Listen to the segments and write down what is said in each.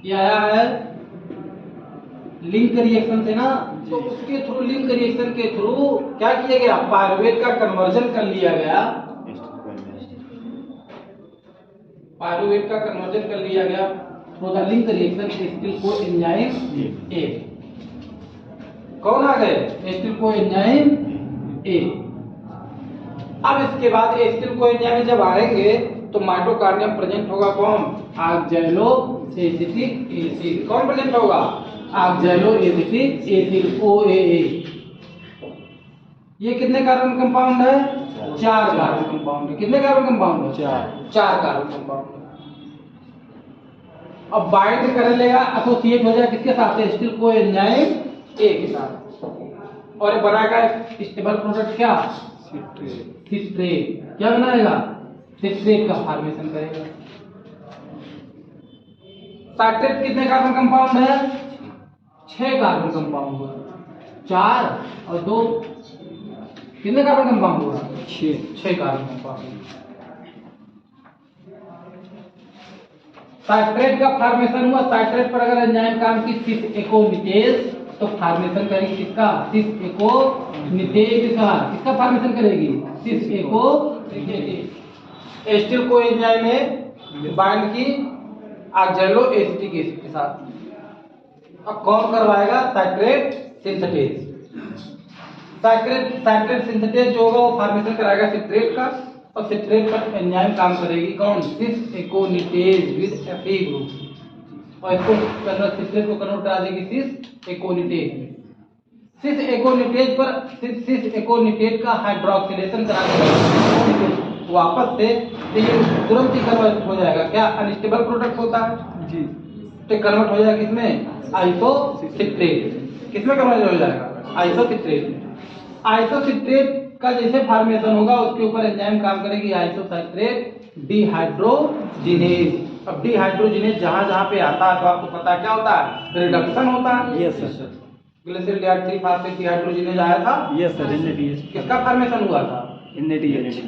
ये आया है लिंक रिएक्शन से ना, तो उसके थ्रू लिंक रिएक्शन के थ्रू क्या किया गया, पायरुवेट का कन्वर्जन कर लिया गया, पायरुवेट का कन्वर्जन कर लिया गया through the link reaction acetyl coenzyme A. कौन आ गए, एसिटिल कोएंजाइम ए। अब इसके बाद एसिटिल कोएंजाइम जब आएंगे तो माइटोकार्डियम प्रेजेंट होगा कौन, ऑक्सैलो एसिटिक एसिड। कौन प्रेजेंट होगा, ऑक्सैलो एसिटिक एसिड OAA। ये कितने कार्बन कंपाउंड है, 4 कार्बन कंपाउंड है। कितने कार्बन कंपाउंड है, 4 कार्बन कंपाउंड है। अब बाइंड कर लेगा, एसोसिएट हो जाएगा किसके साथ, एसिटिल कोएंजाइम ए के साथ, और ये बनाएगा स्टेबल प्रोडक्ट क्या, सिट्रेट। क्या बनाएगा, सिट्रेट का फॉर्मेशन करेगा। सिट्रेट कितने कार्बन कंपाउंड है, 6 कार्बन कंपाउंड हुआ, 4 और 2 कितने कार्बन कंपाउंड हुआ, 6 कार्बन कंपाउंड। सिट्रेट का फॉर्मेशन हुआ, सिट्रेट पर अगर एंजाइम काम की सिस एकोनिटेज तो फॉर्मेशन करेगी किसका, सिस एकोनिटेज का। किसका फॉर्मेशन करेगी, सिस एकोनिटेज। एसिटिल कोएंजाइम में बाइंड की ऑक्सैलो एसिटिक एसिड के साथ। अब कौन करवाएगा, सिट्रेट सिंथेटेज। सिट्रेट सिंथेटेज जो होगा वो फॉर्मेशन कराएगा सिट्रेट का, और सिट्रेट पर एंजाइम काम करेगी कौन, सिस एकोनिटेज विद Fe ग्रुप, और इसको कन्वर्ट, सिट्रेट को कन्वर्ट करा देगी सिस एकोनिटेज में। सिस एकोनिटेज पर सिस एकोनिटेज का हाइड्रोक्सिलेशन करा देगा वापस से, तो ये तुरंत ही कन्वर्ट हो जाएगा क्या, अनस्टेबल प्रोडक्ट होता है जी, तो कन्वर्ट हो जाएगा किसमें, आइसोसिट्रेट। किसमें कन्वर्ट हो जाएगा, आइसोसिट्रेट। आइसोसिट्रेट का जैसे फॉर्मेशन होगा उसके ऊपर एंजाइम काम करेगी आइसोसिट्रेट डिहाइड्रोजिनेज। अब डिहाइड्रोजिनेज जहां जहां पे आता है तो आपको पता है क्या होता है, रिडक्शन होता है। Yes sir, glycerol 3 phosphate dehydrogenase आया था। Yes sir, NADH। किसका फॉर्मेशन हुआ था, NADH।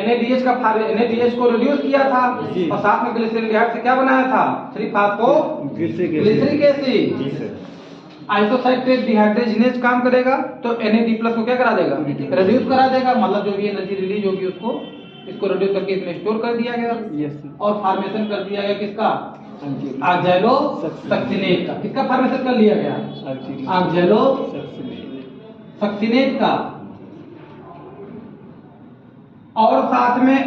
NADH का NADH को रिड्यूस किया था, और साथ में ग्लिसरॉल से क्या बनाया था, 3 फॉस्फो ग्लिसरिक एसिड। आइसोसाइट्रेट डिहाइड्रोजिनेज काम करेगा तो NAD+ को क्या करा देगा, रिड्यूस करा देगा, मतलब जो भी एनर्जी रिलीज होगी उसको, इसको रिड्यूस करके इसमें स्टोर कर दिया गया। और फॉर्मेशन कर दिया गया किसका, ऑक्सैलो सक्सिनेट का। किसका फॉर्मेशन कर लिया गया, ऑक्सैलो सक्सिनेट का। और साथ में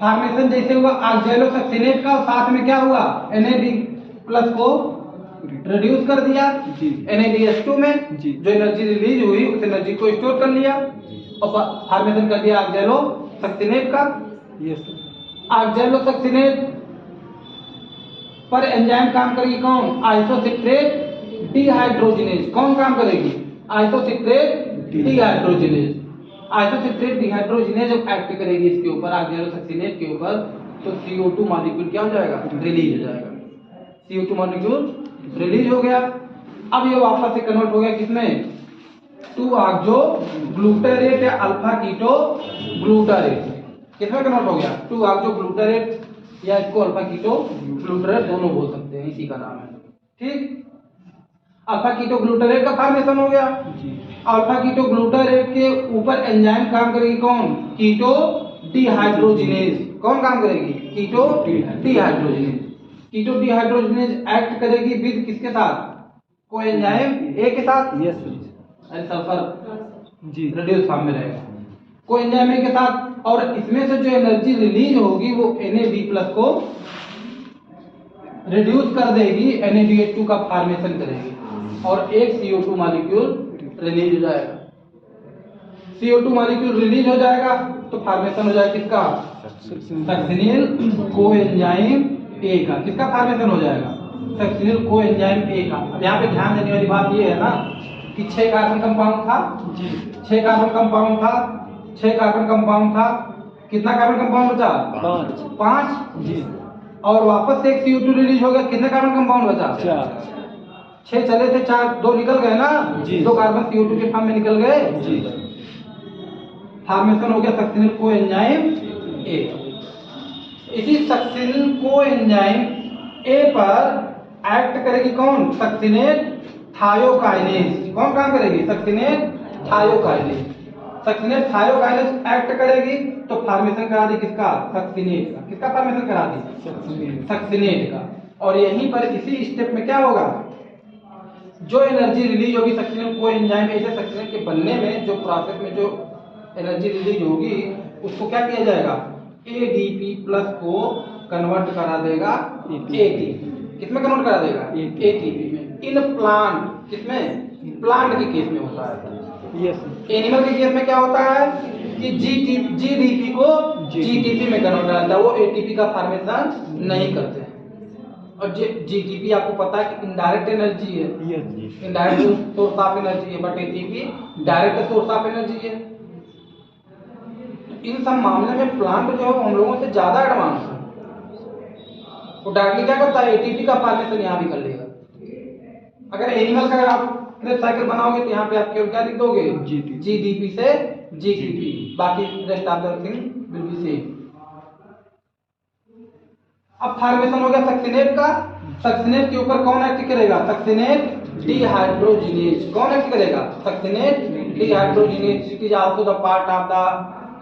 फॉर्मेशन जैसे हुआ ऑक्सैलो सक्सिनेट का, और साथ में क्या हुआ, NAD+ को रिड्यूस कर दिया NADH2 में, जो एनर्जी रिलीज हुई उस एनर्जी को स्टोर कर लिया, और फॉर्मेशन कर दिया ऑक्सैलो सक्सिनेट का। ऑक्सैलो सक्सिनेट पर एंजाइम काम करेगी कौन, आइसोसिट्रेट डिहाइड्रोजिनेज। कौन काम करेगी, आइसोसिट्रेट डिहाइड्रोजिनेज। आइसोसिट्रेट डिहाइड्रोजिनेज जब एक्ट करेगी इसके ऊपर, ऑक्सैलो सक्सिनेट के ऊपर, तो CO2 मॉलिक्यूल क्या हो जाएगा, रिलीज हो जाएगा। CO2 मॉलिक्यूल रिलीज हो गया। अब ये वापस से कन्वर्ट हो गया किसमें, 2-ऑक्सो ग्लूटारेट या अल्फा कीटो ग्लूटारेट। किसमें कन्वर्ट हो गया, 2-ऑक्सो ग्लूटारेट, या इसको अल्फा कीटो ग्लूटारेट दोनों बोल सकते हैं, इसी का नाम है। ठीक, अल्फा कीटो ग्लूटारेट का फॉर्मेशन हो गया। अल्फा कीटो ग्लूटारेट के ऊपर एंजाइम काम करेगी कौन, कीटो डिहाइड्रोजिनेज। कौन काम करेगी, कीटो डिहाइड्रोजिनेज। कीटो डिहाइड्रोजिनेज एक्ट करेगी विद किसके साथ, कोएंजाइम ए के साथ। यस सर, सल्फर जी रिड्यूस फॉर्म में रहेगा कोएंजाइम ए के साथ, और इसमें से जो एनर्जी रिलीज होगी वो NAD+ को रिड्यूस कर देगी, NADH2 का फॉर्मेशन करेगी, और एक CO2 मॉलिक्यूल रिलीज हो जाएगा। CO2 मॉलिक्यूल रिलीज हो जाएगा तो फॉर्मेशन हो जाएगा किसका, सक्सिनिल कोएंजाइम ए का। किसका फॉर्मेशन हो जाएगा, सक्सिनिल कोएंजाइम ए का। अब यहाँ पे ध्यान देने वाली बात ये है ना कि 6 कार्बन कंपाउंड था जी, 6 कार्बन कंपाउंड था, 6 कार्बन कंपाउंड था। कितना कार्बन कंपाउंड बचा, 5 जी, और वापस से एक CO2 रिलीज हो गया। कितने कार्बन कंपाउंड बचा, 4। 6 चले थे, 4 2 निकल गए ना जी, 2 कार्बन CO2 के फॉर्म में निकल गए जी। फॉर्मेशन हो गया सक्सिनिल कोएंजाइम ए। इसी सक्सिन को एंजाइम ए पर एक्ट करेगी कौन? Succinate thiokinase. कौन काम करेगी? Succinate thiokinase. Succinate thiokinase act करेगी तो फॉर्मेशन करा दी किसका? सक्सिनेट का। किसका फॉर्मेशन करा दी? सक्सिनेट का। और यहीं पर इसी स्टेप में क्या होगा? जो एनर्जी रिलीज होगी सक्सिनेट को एंजाइम ऐसे सक्सिनेट के बनने में, जो प्रोसेस में जो एनर्जी रिलीज होगी उसको क्या किया जाएगा? एडीपी प्लस को कन्वर्ट करा देगा एटीपी। किसमें कन्वर्ट करा देगा? एटीपी में। इन प्लांट, किसमें? प्लांट के केस में होता है। एनिमल के केस में क्या होता है कि जीडीपी को जीटीपी में कन्वर्ट कराता है, वो एटीपी का फॉर्मेशन नहीं करते हैं। और जीटीपी आपको पता है कि इनडायरेक्ट एनर्जी है, इनडायरेक्ट सोर्स ऑफ एनर्जी है, but ATP direct source of energy है। इन सब मामले में प्लांट जो है हम लोगों से ज्यादा एडवांस है। वो डायरेक्टली क्या करता है? एटीपी का फॉर्मेशन यहाँ भी कर लेगा। अगर एनिमल का आप क्रेब साइकिल बनाओगे तो यहाँ पे आप क्या लिख दोगे? जीडीपी से जीटीपी, बाकी rest of the thing will be same. अब फॉर्मेशन हो गया सक्सिनेट का। सक्सिनेट के ऊपर कौन एक्ट करेगा? Succinate dehydrogenase. कौन एक्ट करेगा? Succinate dehydrogenase. It is also the part of the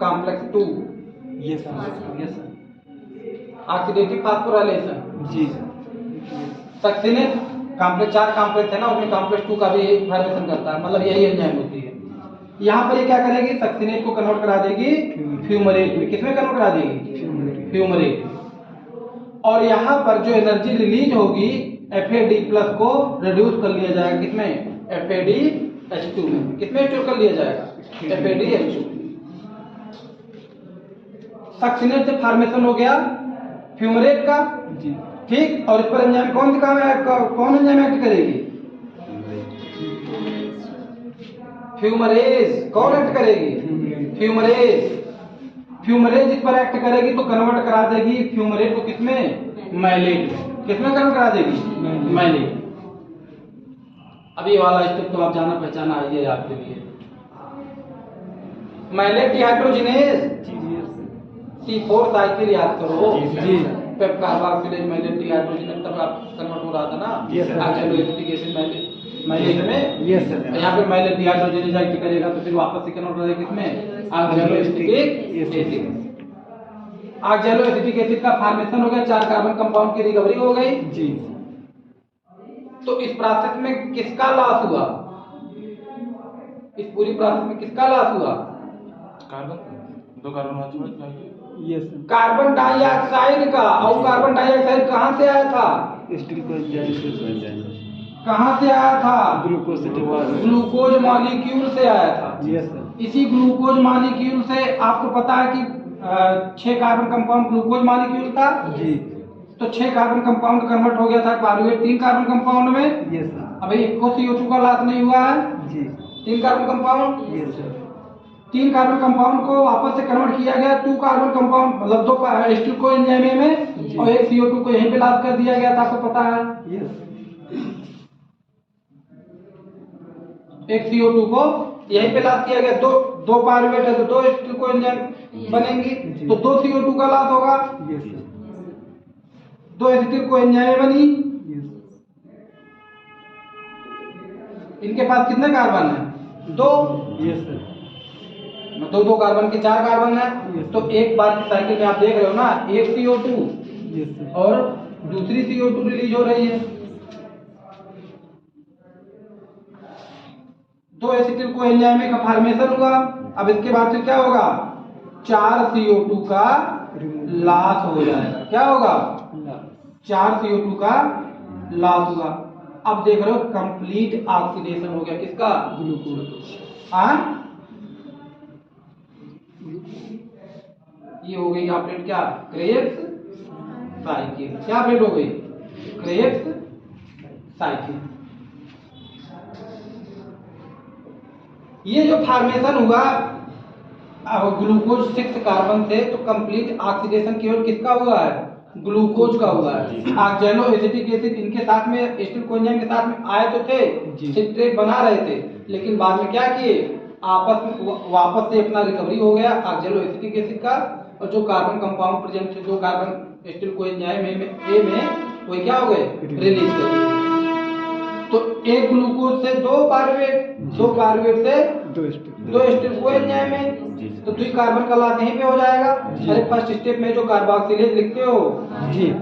complex 2। Yes sir. Oxidative phosphorylation. जी। सक्सिनेट कॉम्प्लेक्स 4 कॉम्प्लेक्स है ना, उसमें कॉम्प्लेक्स 2 का भी फॉर्मेशन करता है, मतलब यही एंजाइम होती है। यहाँ पर ये क्या करेगी? सक्सिनेट को कन्वर्ट करा देगी फ्यूमरेट में। किसमें कन्वर्ट करा देगी? फ्यूमरेट। और यहाँ पर जो एनर्जी रिलीज होगी FAD प्लस को रिड्यूस कर लिया जाएगा किसमें? FADH2 में। किसमें स्टोर कर लिया जाएगा? FADH2। सक्सिनेट से फॉर्मेशन हो गया फ्यूमरेट का, ठीक। और इस पर एंजाइम कौन सी काम है? कौन एंजाइम एक्ट करेगी? फ्यूमरेज। कौन एक्ट करेगी? फ्यूमरेज। फ्यूमरेज इस पर एक्ट करेगी तो कन्वर्ट करा देगी फ्यूमरेट को किसमें? मैलेट। किसमें कन्वर्ट करा देगी? मैलेट। अब ये वाला स्टेप तो आप जाना पहचाना है आपके लिए। मैलेट डिहाइड्रोजिनेज C4 साइकिल याद करो जी। पेप कार्बोक्सिलेज मैलेट डिहाइड्रोजिनेज तब आप कन्वर्ट हो रहा था ना? एसिटिक एसिड मैलेट में। Yes sir. यहाँ पे मैलेट डिहाइड्रोजिनेज एक्ट करेगा तो फिर वापस से कन्वर्ट हो जाएगा किसमें? Oxaloacetic acid. ऑक्सैलोएसिटिक एसिड का फॉर्मेशन हो गया, 4 कार्बन कंपाउंड की रिकवरी हो गई जी। तो इस प्रोसेस में किसका लॉस हुआ? इस पूरी प्रोसेस में किसका लॉस हुआ? दो कार्बन यस। कार्बन डाइऑक्साइड का। और कार्बन डाइऑक्साइड कहाँ से आया था? स्टील को कहाँ से आया था? ग्लूकोज से। ग्लूकोज मॉलिक्यूल से आया था। Yes sir. इसी ग्लूकोज मॉलिक्यूल से आपको पता है कि 6 कार्बन कंपाउंड ग्लूकोज मॉलिक्यूल था जी। तो 6 कार्बन कंपाउंड कन्वर्ट हो गया था पारुवेट 3 कार्बन कंपाउंड में। Yes sir. अभी एक को CO2 का लॉस नहीं हुआ है जी। 3 carbon compound. Yes sir. 3 carbon compound को वापस से कन्वर्ट किया गया 2 कार्बन कंपाउंड, मतलब 2 H2 को एंजाइम में और एक CO2 को यहीं पे लॉस कर दिया गया था, आपको पता है। यस। एक CO2 को यहीं पे लॉस किया गया, दो पारुवेट है तो 2 H2 को एंजाइम बनेंगी तो 2 CO2 का लॉस होगा। Yes sir. 2 एसिटिल को एंजाइम बनी। यस। इनके पास कितने कार्बन है? 2। Yes sir. 2 कार्बन के 4 कार्बन है तो एक बार की साइकिल में आप देख रहे हो ना, एक CO2 यस सर। और दूसरी CO2 रिलीज हो रही है। 2 एसिटिल को एंजाइम का फॉर्मेशन हुआ। अब इसके बाद फिर क्या होगा? 4 CO2 का लॉस हो जाएगा। क्या होगा? 4 CO2 का लॉस हुआ। अब देख रहे हो कंप्लीट ऑक्सीडेशन हो गया किसका? ग्लूकोज। हाँ, ये हो गई अपडेट क्या? Krebs cycle. क्या अपडेट हो गई? Krebs cycle. ये जो फॉर्मेशन हुआ अब ग्लूकोज 6 कार्बन से तो कंप्लीट ऑक्सीडेशन केवल किसका हुआ है? ग्लूकोज का हुआ है। ऑक्सैलोएसिटिक एसिड इनके साथ में एसिटिल कोएंजाइम के साथ में आए तो थे, सिट्रेट बना रहे थे, लेकिन बाद में क्या किए? आपस में वापस से अपना रिकवरी हो गया ऑक्सैलोएसिटिक एसिड का और जो कार्बन कंपाउंड प्रेजेंट थे, 2 कार्बन स्टील कोएंजाइम ए में वो क्या हो गए, रिलीज कर दिए। तो एक ग्लूकोज से 2 पायरुवेट, 2 पायरुवेट से 2 स्टील कोएंजाइम है, तो 2 कार्बन का लॉस यहीं पे हो जाएगा। अरे फर्स्ट स्टेप में जो कार्बोक्सिलेज लिखते हो जी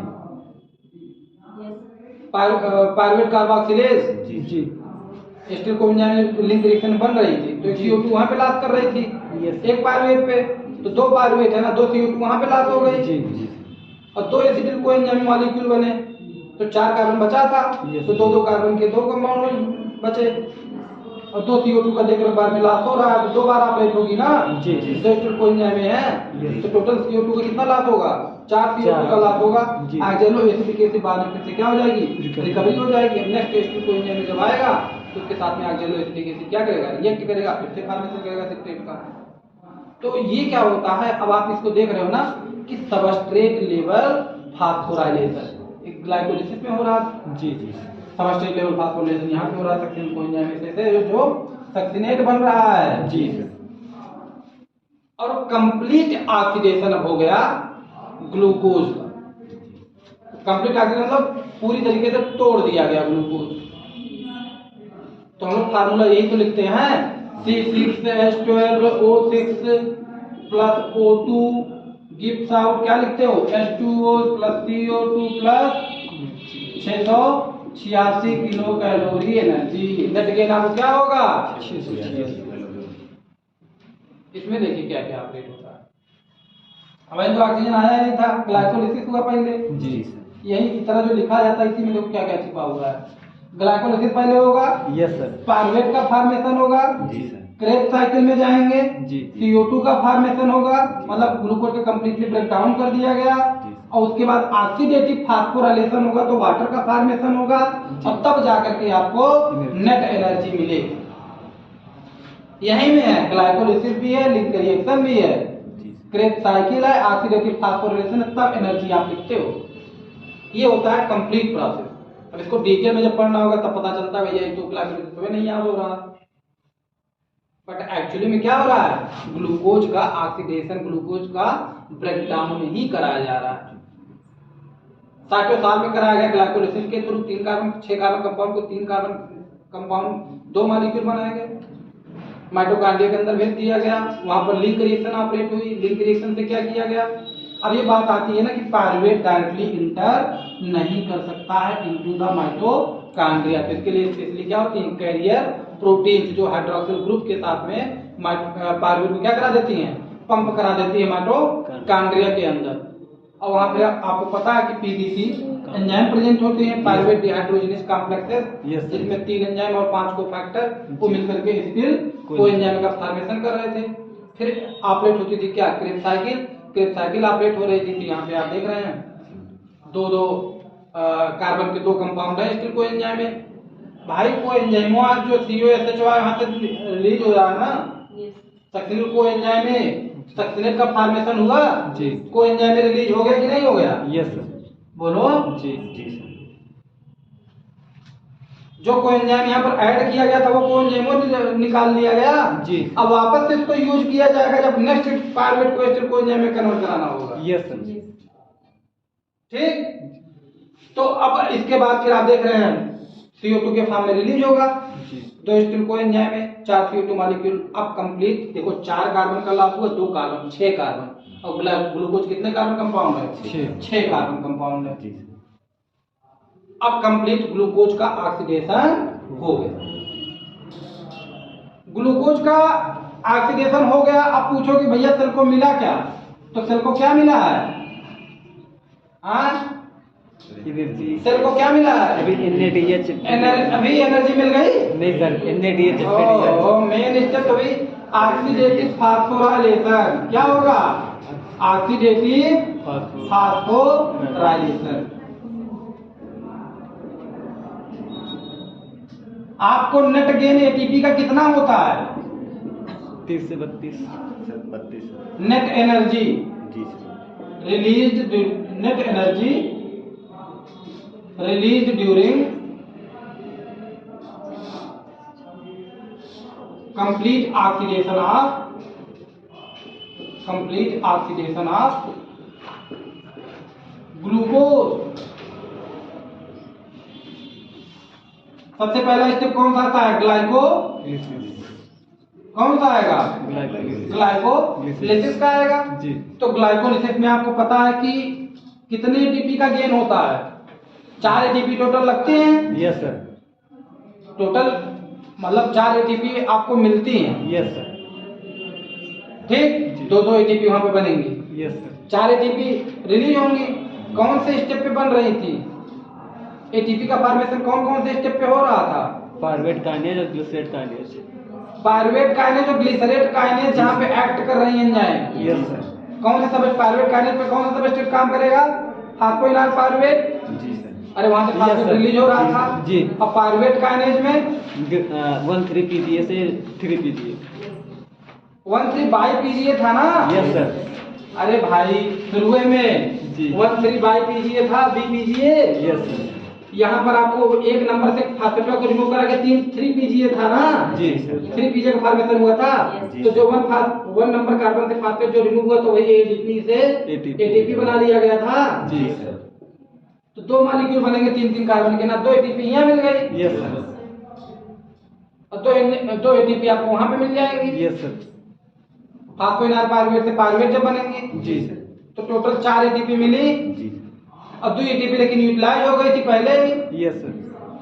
पायरुवेट कार्बोक्सिलेज जी स्टील कोएंजाइम में लिंक रिएक्शन बन रही थी, तो CO2 वहां पे लॉस कर रही थी एक पायरुवेट पे, तो 2 पायरुवेट है ना, 2 CO2 वहां पे लॉस हो गई जी और 2 एसिटिल कोएंजाइम मॉलिक्यूल बने, तो 4 कार्बन बचा था, तो 2 कार्बन के 2 कंपाउंड बचे और 2 CO2 का देख रहे बार में लॉस हो रहा है, तो 2 बार आप होगी ना। जी जी 2 एसिटिल कोएंजाइम में है, तो टोटल CO2 का कितना लॉस होगा, 4 CO2 का लॉस होगा। आक्जेलो एसिटिक एसिड बाद में फिर से क्या हो जाएगी, रिकवरी हो जाएगी। नेक्स्ट एसिटिल कोएंजाइम में जब आएगा तो उसके साथ में आक्जेलो एसिटिक एसिड क्या करेगा, रिएक्ट करेगा, फिर से फॉर्मेशन करेगा सिट्रेट का। तो ये क्या होता है, अब आप इसको देख रहे हो ना कि सबस्ट्रेट लेवल फास्फोराइलेशन एक ग्लाइकोलिसिस में हो रहा है। जी जी सबस्ट्रेट लेवल फास्फोराइलेशन यहाँ पे हो रहा है सक्सिन कोएंजाइम में से जो सक्सिनेट बन रहा है जी और कंप्लीट ऑक्सीडेशन हो गया ग्लूकोज का। कंप्लीट ऑक्सीडेशन मतलब पूरी तरीके से तोड़ दिया गया ग्लूकोज। तो हम लोग फार्मूला यही तो लिखते हैं, C6H12O6 plus O2 gives out, क्या लिखते हो, H2O plus CO2 plus 686 kilo calorie energy. Net gain आपको क्या होगा, इसमें देखिए क्या क्या अपडेट होता है। हमें तो ऑक्सीजन आया नहीं था, ग्लाइकोलिसिस हुआ पहले जी यही इस तरह जो लिखा जाता है इसी में देखो क्या क्या छिपा हुआ है। ग्लाइकोलिसिस पहले होगा, यस सर पायरुवेट का फॉर्मेशन होगा, जी सर क्रेब साइकिल में जाएंगे, जी CO2 का फॉर्मेशन होगा, मतलब ग्लूकोज का कंप्लीटली ब्रेक डाउन कर दिया गया और उसके बाद ऑक्सीडेटिव फास्फोराइलेशन होगा तो वाटर का फॉर्मेशन होगा और तब जाकर के आपको नेट एनर्जी मिलेगी। यही में है, ग्लाइकोलिसिस भी है, लिंक रिएक्शन भी है, क्रेब साइकिल है, ऑक्सीडेटिव फास्फोराइलेशन, तब एनर्जी आप लिखते हो। ये होता है कंप्लीट प्रोसेस। अब इसको डिटेल में जब पढ़ना होगा तब पता चलता है भैया ये तो ग्लाइकोलिसिस में नहीं याद हो रहा, बट एक्चुअली में क्या हो रहा है, ग्लूकोज का ऑक्सीडेशन, ग्लूकोज का ब्रेकडाउन ही कराया जा रहा है। 60वें साल में कराया गया ग्लाइकोलिसिस के थ्रू 3 कार्बन 6 कार्बन कंपाउंड को 3 कार्बन कंपाउंड 2 मॉलिक्यूल बनाए गए, माइटोकॉन्ड्रिया के अंदर भेज दिया गया, वहां पर लिंक रिएक्शन ऑपरेट हुई, लिंक रिएक्शन से क्या किया गया। अब ये बात आती है ना कि पायरुवेट डायरेक्टली इंटर नहीं कर सकता है इनटू द माइटोकॉन्ड्रिया, तो इसके लिए स्पेशली क्या होती है, कैरियर प्रोटीन्स जो हाइड्रोक्सिल ग्रुप के साथ में पायरुवेट को क्या करा देती हैं, पंप करा देती है माइटोकॉन्ड्रिया के अंदर। और वहां पे आपको पता है कि PDC एंजाइम प्रेजेंट होते हैं, पायरुवेट डिहाइड्रोजिनेज कॉम्प्लेक्सेस, जिसमें 3 एंजाइम और 5 कोफैक्टर वो मिलकर के एसिटिल कोएंजाइम का फॉर्मेशन कर रहे थे। फिर ऑपरेट होती थी क्या, Krebs cycle, Krebs cycle operate हो रही थी। यहाँ पे आप देख रहे हैं 2 कार्बन के 2 कंपाउंड है एसिटिल कोएंजाइम में। भाई कोएंजाइमो आज जो COSH वहां से रिलीज हो रहा है ना, सक्सिनिल कोएंजाइम में सक्सिनेट का फॉर्मेशन हुआ जी, कोएंजाइम में रिलीज हो गया कि नहीं हो गया, यस सर बोलो जी जी सर। जो कोएंजाइम यहाँ पर ऐड किया गया था वो कोएंजाइमो निकाल लिया गया जी, अब वापस से इसको यूज किया जाएगा जब नेक्स्ट पायरुवेट को एसिटिल कोएंजाइम में कन्वर्ट कराना होगा। यस सर ठीक, तो अब इसके बाद फिर आप देख रहे हैं CO2 के फॉर्म में रिलीज होगा, 2 एसिटिल कोएंजाइम में 4 CO2 मॉलिक्यूल। अब कंप्लीट देखो 4 कार्बन का लॉस हुआ, 2 कार्बन 6 कार्बन और ग्लूकोज कितने कार्बन कंपाउंड है, 6 कार्बन कंपाउंड है। अब कंप्लीट ग्लूकोज का ऑक्सीडेशन हो गया, ग्लूकोज का ऑक्सीडेशन हो गया। अब पूछो कि भैया सेल को मिला क्या, तो सेल को क्या मिला है, सेल को क्या मिला है, अभी NADH अभी एनर्जी मिल गई नहीं सर, NADH मेन स्टेप तो भी ऑक्सीडेटिव फास्फोराइलेशन। क्या होगा, ऑक्सीडेटिव फास्फोराइलेशन। आपको नेट गेन ATP का कितना होता है, 30 से 32 net energy released, net energy released during complete oxidation of complete oxidation of glucose. सबसे पहला स्टेप कौन सा आता है? ग्लाइको, कौन सा आएगा? ग्लाइकोलिसिस का आएगा जी। तो ग्लाइकोलिसिस में आपको पता है कि कितने एटीपी का गेन होता है? 4 एटीपी टोटल लगते हैं। Yes sir. टोटल मतलब 4 एटीपी आपको मिलती हैं। Yes sir. ठीक, 2-2 एटीपी वहां पे बनेंगी। Yes sir. 4 एटीपी रिलीज होंगी। कौन से स्टेप पे बन रही थी? एटीपी का फॉर्मेशन कौन कौन से स्टेप पे हो रहा था? पायरुवेट काइनेज और ग्लिसरेट काइनेज। पायरुवेट काइनेज और ग्लिसरेट काइनेज जहां पे एक्ट कर रही एंजाइम। Yes sir. कौन सा सब पायरुवेट काइनेज पे कौन सा सबस्ट्रेट काम करेगा? फास्फोइनॉल पायरुवेट। जी सर। अरे वहां से Yes, फास्फेट sir. रिलीज हो रहा था जी। अब पायरुवेट काइनेज में 1,3 पीजीए से 3 पीजीए। 1,3 बाई पीजीए था ना? Yes sir. अरे भाई शुरुए में जी। 1,3 बाई पीजीए था, बी पीजीए। Yes sir. यहाँ पर आपको एक नंबर से फास्फेट को रिमूव करा के 3 पीजीए था ना? जी सर। 3 पीजीए का फॉर्मेशन हुआ था। जी। तो जो 1 नंबर कार्बन से फास्फेट जो रिमूव हुआ तो वही एटीपी से एटीपी बना लिया गया था। जी सर। तो 2 मॉलिक्यूल बनेंगे 3-3 कार्बन के ना, 2 एटीपी यहाँ मिल गई यस सर। और 2 एटीपी आपको वहां पे मिल जाएंगी। Yes sir. फास्फोइनॉल पायरुवेट से पायरुवेट जब बनेंगे जी सर। तो टोटल 4 एटीपी मिली जी और 2 एटीपी लेकिन यूटिलाइज हो गई थी पहले ही। Yes sir.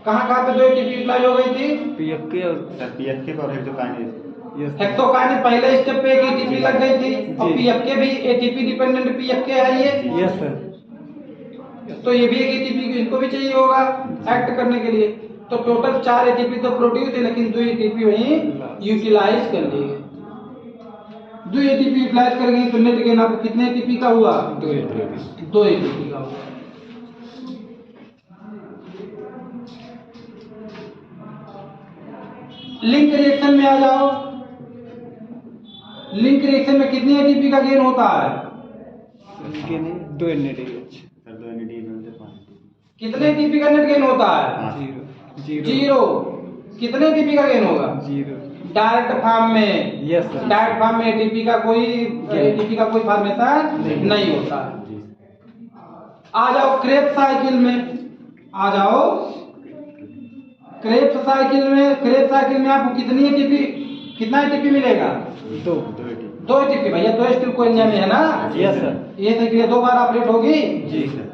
कहाँ पे 2 एटीपी यूटिलाइज हो गई थी? पीएफके और पीएफके और हेक्सोकाइनेज। यस हेक्सोकाइनेज पहले स्टेप पे एक एटीपी लग गई थी और जी। पीएफके भी एटीपी डिपेंडेंट पीएफके है ये। Yes sir. तो ये भी एक एटीपी इनको भी चाहिए होगा एक्ट करने के लिए। तो टोटल 4 एटीपी तो प्रोड्यूस है लेकिन 2 एटीपी वहीं यूटिलाइज कर लिए। 2 एटीपी यूटिलाइज कर गई तो नेट गेन आपको कितने एटीपी का हुआ? 2 एटीपी। 2 एटीपी का हुआ। लिंक रिएक्शन में आ जाओ। लिंक रिएक्शन में कितने एटीपी का गेन होता है? इनके नहीं 2 एनएडीएच। सर 2 एनएडी मिलते 5। कितने एटीपी का नेट गेन होता है? 0 जीरो। कितने एटीपी का गेन होगा? 0। डायरेक्ट फॉर्म में। Yes sir. डायरेक्ट फॉर्म में एटीपी का कोई फॉर्मेशन नहीं होता है। जी। आ जाओ क्रेब्स साइकिल में। आ जाओ क्रेब्स साइकिल में। क्रेब्स साइकिल में आपको कितना एटीपी मिलेगा? 2 2 2 एटीपी। भैया 2 स्टील को एंजाइम है ना? Yes sir. ये साइकिल 2 बार ऑपरेट होगी जी सर।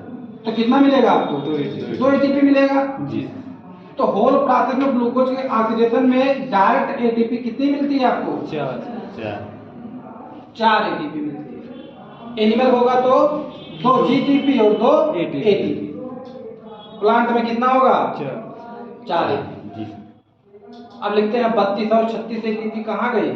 तो कितना मिलेगा आपको? 2 एटीपी। 2 एटीपी मिलेगा। जी। तो होल प्रोसेस में ग्लूकोज के ऑक्सीडेशन में डायरेक्ट एटीपी कितनी मिलती है आपको? 4। 4 एटीपी मिलती है। एनिमल होगा तो 2 जीटीपी और 2 ATP। एटीपी। प्लांट में कितना होगा? 4 एटीपी। जी। अब लिखते हैं 32 और 36 एटीपी कहाँ गए?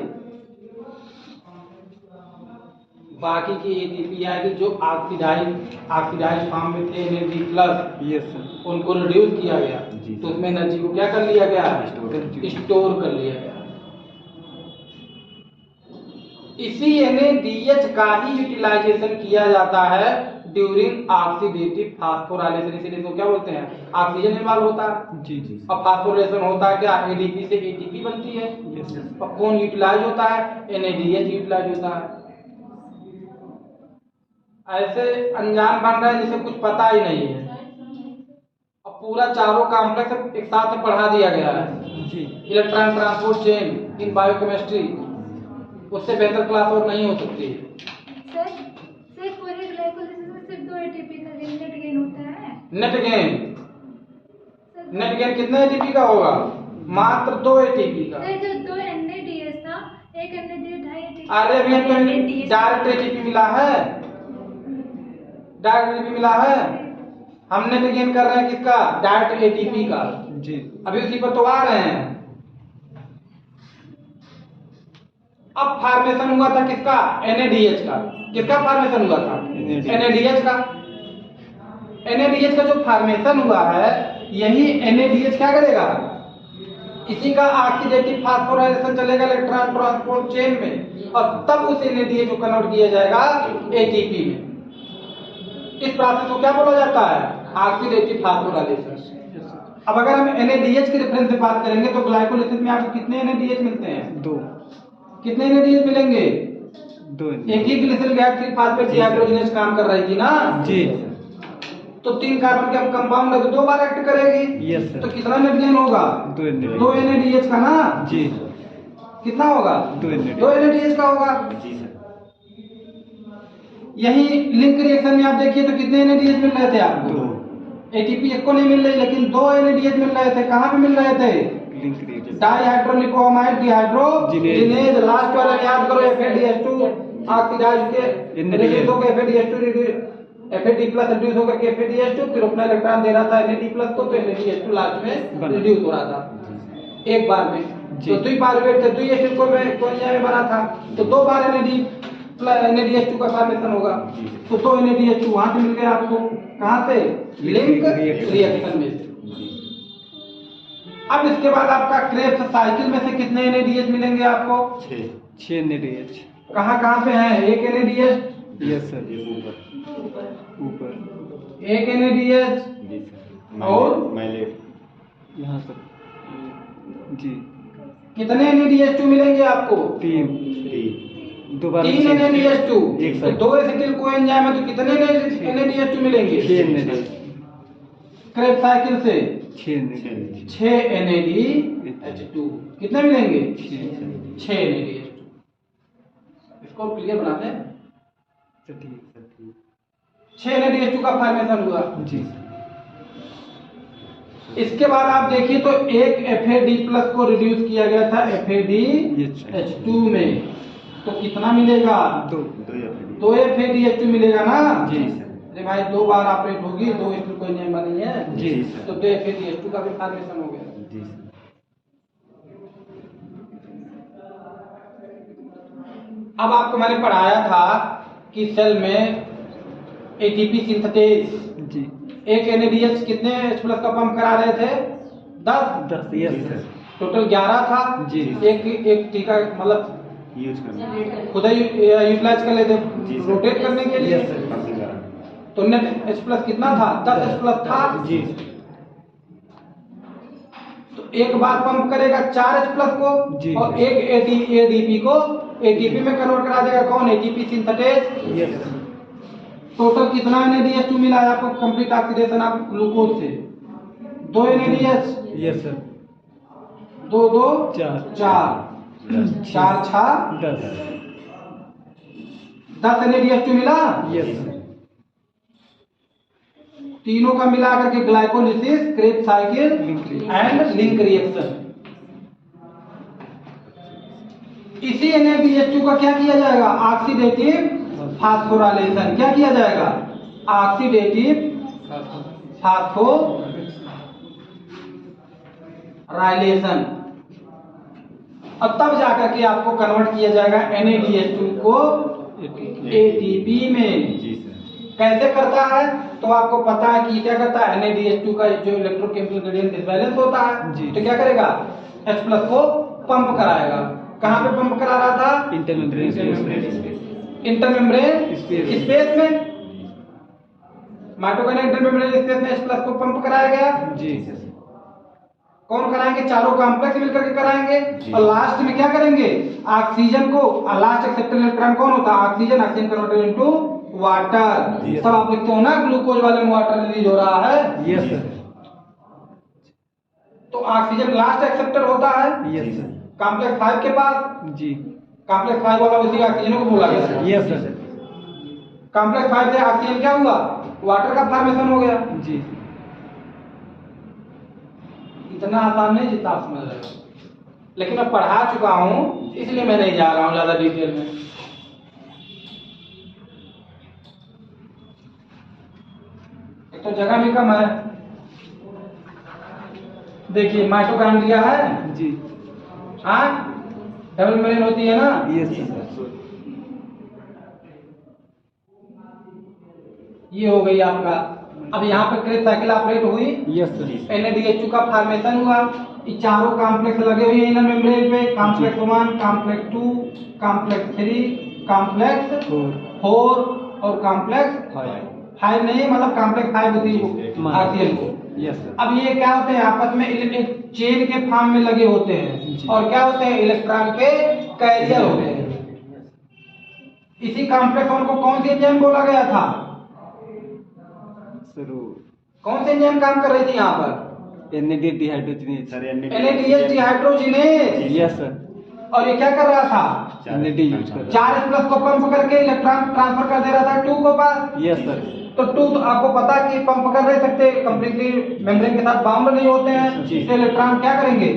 बाकी की एटीपी आएगी जो ऑक्सीडाइज फॉर्म में थे एनर्जी प्लस यस सर। उनको रिड्यूस किया गया जी। तो उसमें एनर्जी को क्या कर लिया गया? स्टोर। स्टोर कर लिया गया। इसी NADH का ही यूटिलाइजेशन किया जाता है ड्यूरिंग ऑक्सीडेटिव फास्फोराइलेशन। इसीलिए तो क्या बोलते हैं? ऑक्सीजन इन्वॉल्व होता है जी जी। और फास्फोराइलेशन होता है क्या? ADP से ATP बनती है। Yes sir. और कौन यूटिलाइज होता है? NADH यूटिलाइज होता है। ऐसे अनजान बन रहा है जिसे कुछ पता ही नहीं है और पूरा चारों कॉम्प्लेक्स एक साथ में पढ़ा दिया गया है। जी। Electron transport chain in biochemistry, उससे बेहतर क्लास और नहीं हो सकती। सर पूरे ग्लाइकोलाइसिस में सिर्फ 2 एटीपी का नेट गेन होता है। नेट गेन कितने एटीपी का होगा? मात्र 2 एटीपी का। सर जो 2 NADH था, एक NADH 2.5 एटीपी। अरे अभी तो डायरेक्ट एटीपी मिला है। डायरेक्ट एटीपी मिला है। हम नेट गेन कर रहे हैं किसका? डायरेक्ट एटीपी का। जी। अभी उसी पर तो आ रहे हैं। अब फॉर्मेशन हुआ था किसका? NADH का। किसका फॉर्मेशन हुआ था? NADH का। NADH का जो फॉर्मेशन हुआ है यही NADH क्या करेगा? इसी का ऑक्सीडेटिव फास्फोराइलेशन चलेगा इलेक्ट्रॉन ट्रांसपोर्ट चेन में और तब उस NADH को कन्वर्ट किया जाएगा ATP में। इस प्रोसेस को क्या बोला जाता है? Oxidative phosphorylation. अब अगर हम NADH के रेफरेंस से बात करेंगे तो ग्लाइकोलाइसिस में आपको कितने NADH मिलते हैं? 2। कितने NADH मिलेंगे? दो एक ही ग्लिसरॉल गैस 3 फास्फेट डिहाइड्रोजनेज काम कर रही थी ना, जी तो 3 कार्बन के कंपाउंड है तो 2 बार एक्ट करेगी। Yes sir. तो कितना नेट गेन होगा? 2 2 NADH का ना, जी कितना होगा? 2 NADH 2 NADH का होगा। जी सर। यही लिंक रिएक्शन में आप देखिए तो कितने NADH मिल रहे थे आपको? 2 ATP एक को नहीं मिल रही, लेकिन 2 NADH मिल रहे थे। कहाँ पे मिल रहे थे? Link reaction dihydrolipoamide dehydrogenase. Last वाला याद करो, FADH2 ऑक्सीडाइज के रिड्यूस होकर FAD प्लस रिड्यूस होकर के FADH2, फिर अपना इलेक्ट्रॉन दे रहा था NAD प्लस को, तो NADH2 लास्ट में रिड्यूस हो रहा था एक बार में। तो 2 पाइरुवेट थे, 2 एसिड को में बना था, तो 2 बार NADH2 का फॉर्मेशन होगा। तो 2 NADH2 वहां से मिल गया आपको। कहां से? लिंक रिएक्शन में से। अब इसके बाद आपका क्रेब्स साइकिल में से कितने NADH मिलेंगे आपको? 6 NADH। कहां कहां पे हैं? एक NADH, यस सर। ऊपर ऊपर एक NADH जी सर। और माइलेट यहाँ सर जी। कितने NADH2 मिलेंगे आपको? 3 दोबारा 3 NADH2। एक तो साथ 2 एसिटिल कोएंजाइम है तो कितने NADH2 मिलेंगे? 6 NADH। क्रेब्स साइकिल से 6 NADH। 6 NADH2 कितने मिलेंगे? 6 NADH2। इसको क्लियर बनाते हैं। ठीक 6 NADH2 का फॉर्मेशन हुआ। जी। इसके बाद आप देखिए तो एक FAD प्लस को रिड्यूस किया गया था FADH2 में, तो कितना मिलेगा? 2 FADH2 मिलेगा ना जी अरे भाई 2 बार ऑपरेट होगी, 2 एसिड कोई नहीं बनी है जी तो 2 FADH2 का भी फॉर्मेशन हो गया। जी अब आपको मैंने पढ़ाया था कि सेल में ATP सिंथेटेज जी। एक NADH कितने H+ का पंप करा रहे थे? 10। Yes sir. टोटल 11 था जी। एक टीका मतलब यूज करना खुद ही यूटिलाइज कर लेते जी सर। रोटेट करने के लिए। Yes sir. तो नेट H+ कितना था? 10 H+ था जी। तो एक बार पंप करेगा 4 H+ को जी। और एक ADP को ATP में कन्वर्ट करा देगा। कौन? ATP synthetase. Yes sir. Total कितना NADH2 मिला है आपको? कंप्लीट ऑक्सीडेशन ऑफ ग्लूकोज से 2 NADH। Yes sir. 2 2 4 4 6 10 NADH2 मिला। Yes sir. तीनों का मिला करके glycolysis, Krebs cycle and link reaction. इसी NADH2 का क्या किया जाएगा? Oxidative phosphorylation. क्या किया जाएगा? Oxidative phosphorylation. और तब जाकर के आपको कन्वर्ट किया जाएगा NADH2 को ATP में। जी सर। कैसे करता है? तो आपको पता है कि क्या करता है? NADH2 का जो इलेक्ट्रोकेमिकल ग्रेडियंट डिसबैलेंस होता है जी। तो क्या करेगा? H+ को पंप कराएगा। कहां पे पंप करा रहा था? Intermembrane intermembrane space. स्पेस में। माइटोकॉन्ड्रिया इंटरमेम्ब्रेन स्पेस में H+ को पंप कराया गया। जी। कौन कराएंगे? चारों कॉम्प्लेक्स मिलकर के कराएंगे। जी। और लास्ट में क्या करेंगे? ऑक्सीजन को, लास्ट एक्सेप्टर इलेक्ट्रॉन कौन होता है? Oxygen. Oxygen converted into water. जी। सब आप लिखते हो ना, ग्लूकोज वाले में वाटर रिलीज हो रहा है। Yes sir. तो ऑक्सीजन लास्ट एक्सेप्टर होता है यस सर। कॉम्प्लेक्स 5 के पास। जी। कॉम्प्लेक्स 5 वाला उसी ऑक्सीजन को बोला गया। Yes sir. कॉम्प्लेक्स 5 से ऑक्सीजन क्या हुआ? वाटर का फॉर्मेशन हो गया। जी। इतना आसान नहीं जितना आप समझ रहे हो, लेकिन मैं पढ़ा चुका हूं इसलिए मैं नहीं जा रहा हूं ज्यादा डिटेल में। एक तो जगह भी कम है। देखिए माइटोकॉन्ड्रिया है। जी। हाँ, डबल मेम्ब्रेन होती है ना। Yes sir. ये हो गई आपका। अब यहाँ पे क्रेब्स साइकिल ऑपरेट हुई। Yes sir. NADH2 का फॉर्मेशन हुआ। ये चारों कॉम्प्लेक्स लगे हुए हैं इनर मेम्ब्रेन पे। कॉम्प्लेक्स 1, कॉम्प्लेक्स 2, कॉम्प्लेक्स 3, कॉम्प्लेक्स 4 और कॉम्प्लेक्स 5 नहीं, मतलब कॉम्प्लेक्स 5 होती है ऑक्सीजन को। Yes sir. अब ये क्या होते हैं? आपस में एक चेन के फॉर्म में लगे होते हैं। और क्या होते हैं? इलेक्ट्रॉन के कैरियर होते हैं। इसी कॉम्प्लेक्स वन को कौन सी एंजाइम बोला गया था? सर वो कौन सी एंजाइम काम कर रही थी यहाँ पर? NAD dehydrogenase. Sir NADH dehydrogenase. Yes sir. और ये क्या कर रहा था? NAD यूज कर। 4H+ को पंप करके इलेक्ट्रॉन ट्रांसफर कर दे रहा था 2 को पास। Yes sir. तो 2 तो आपको पता है कि पंप कर नहीं सकते, कंप्लीटली मेम्ब्रेन के साथ बाउंड नहीं होते हैं, जी। इसलिए इलेक्ट्रॉन क्या करेंगे?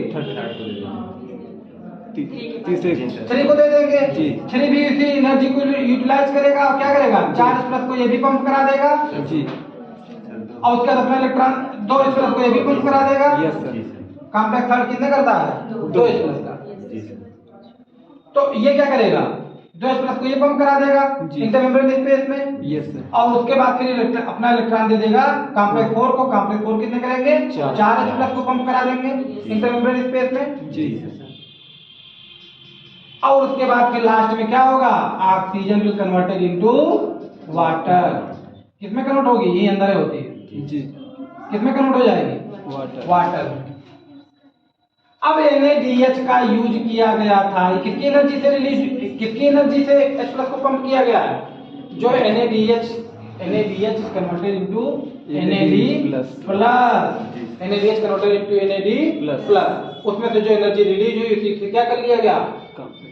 तीसरे 3 को दे देंगे। जी। 3 भी इसी एनर्जी को यूटिलाइज करेगा और क्या करेगा? 4H+ को ये भी पंप करा देगा जी। और उसके बाद अपना इलेक्ट्रॉन 2H+ को ये भी पंप करा देगा। Yes sir. कॉम्प्लेक्स थर्ड कितने करता है? 2H+ का। तो ये क्या करेगा? 2H+ को ये पंप करा देगा जी। इंटरमेम्ब्रेन स्पेस में। Yes sir. और उसके बाद फिर अपना इलेक्ट्रॉन दे देगा कॉम्प्लेक्स 4 को। कॉम्प्लेक्स 4 कितने करेंगे? 4H+ को पंप करा देंगे इंटरमेम्ब्रेन स्पेस में। जी। और उसके बाद फिर लास्ट में क्या होगा? Oxygen will converted into water. किसमें कन्वर्ट होगी? ये अंदर होती है। जी। किसमें कन्वर्ट हो जाएगी? वाटर। वाटर। अब NaDH का यूज किया गया था, ये किसकी एनर्जी से रिलीज, किसकी एनर्जी से H+ को पंप किया गया है? जो NaDH converted into NAD+। NaDH converted into NAD+। उसमें से जो एनर्जी रिलीज हुई उसी से क्या कर लिया गया?